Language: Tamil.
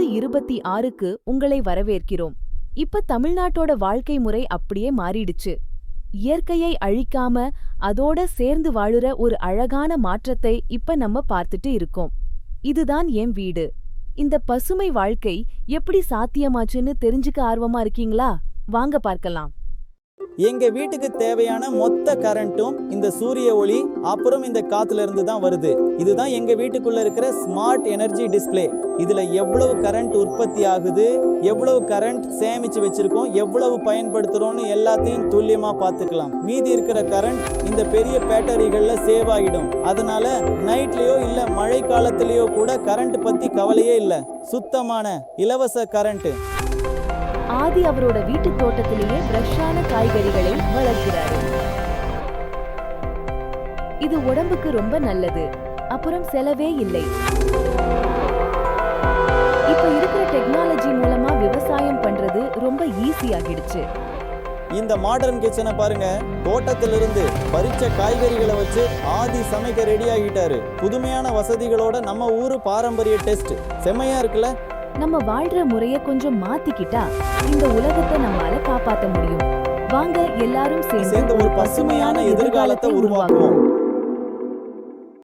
2026க்கு உங்களை வரவேற்கிறோம். இப்ப தமிழ்நாட்டோட வாழ்க்கை முறை அப்படியே மாறிடுச்சு. இயற்கையை அழிக்காம அதோட சேர்ந்து வாழுற ஒரு அழகான மாற்றத்தை இப்ப நம்ம பார்த்துட்டு இருக்கோம். இதுதான் என் வீடு. இந்த பசுமை வாழ்க்கை எப்படி சாத்தியமாச்சுன்னு தெரிஞ்சுக்க ஆர்வமா இருக்கீங்களா? வாங்க பார்க்கலாம். எங்க வீட்டுக்கு தேவையான மொத்த கரண்ட்டும் இந்த சூரிய ஒளி அப்புறம் இந்த காத்துல இருந்து தான் வருது. இதுதான் எங்க வீட்டுக்குள்ள இருக்கிற ஸ்மார்ட் எனர்ஜி டிஸ்ப்ளே. இதுல எவ்வளவு கரண்ட் உற்பத்தி ஆகுது, எவ்வளவு கரண்ட் சேமிச்சு வச்சிருக்கோம், எவ்வளவு பயன்படுத்துறோம்னு எல்லாத்தையும் துல்லியமா பார்த்துக்கலாம். மீதி இருக்கிற கரண்ட் இந்த பெரிய பேட்டரிகள்ல சேவ் ஆகிடும். அதனால நைட்லயோ இல்ல மழை காலத்திலயோ கூட கரண்ட் பத்தி கவலையே இல்ல. சுத்தமான இலவச கரண்ட். ஆதி அவரோட வீட்டு தோட்டத்திலேயே ஃப்ரெஷ்ஷான காய்கறிகளை வளர்க்கிறாரு. இது உடம்புக்கு ரொம்ப நல்லது. அப்புறம் செலவே இல்லை. இப்ப இருக்கிற டெக்னாலஜி மூலமா விவசாயம் பண்றது ரொம்ப ஈஸி ஆகிடுச்சு. இந்த மாடர்ன் கிச்சனை பாருங்க. தோட்டத்திலிருந்து பறிச்ச காய்கறிகளை வச்சு ஆதி சமைக்க ரெடி ஆகிட்டாரு. புதுமையான வசதிகளோட நம்ம ஊரு பாரம்பரிய டேஸ்ட். செம்மையா இருக்குல்ல? நம்ம வாழ்ற முறைய கொஞ்சம் மாத்திக்கிட்டா இந்த உலகத்தை நம்மால காப்பாத்த முடியும். வாங்க எல்லாரும் சேர்ந்து ஒரு பசுமையான எதிர்காலத்தை உருவாக்குவோம்.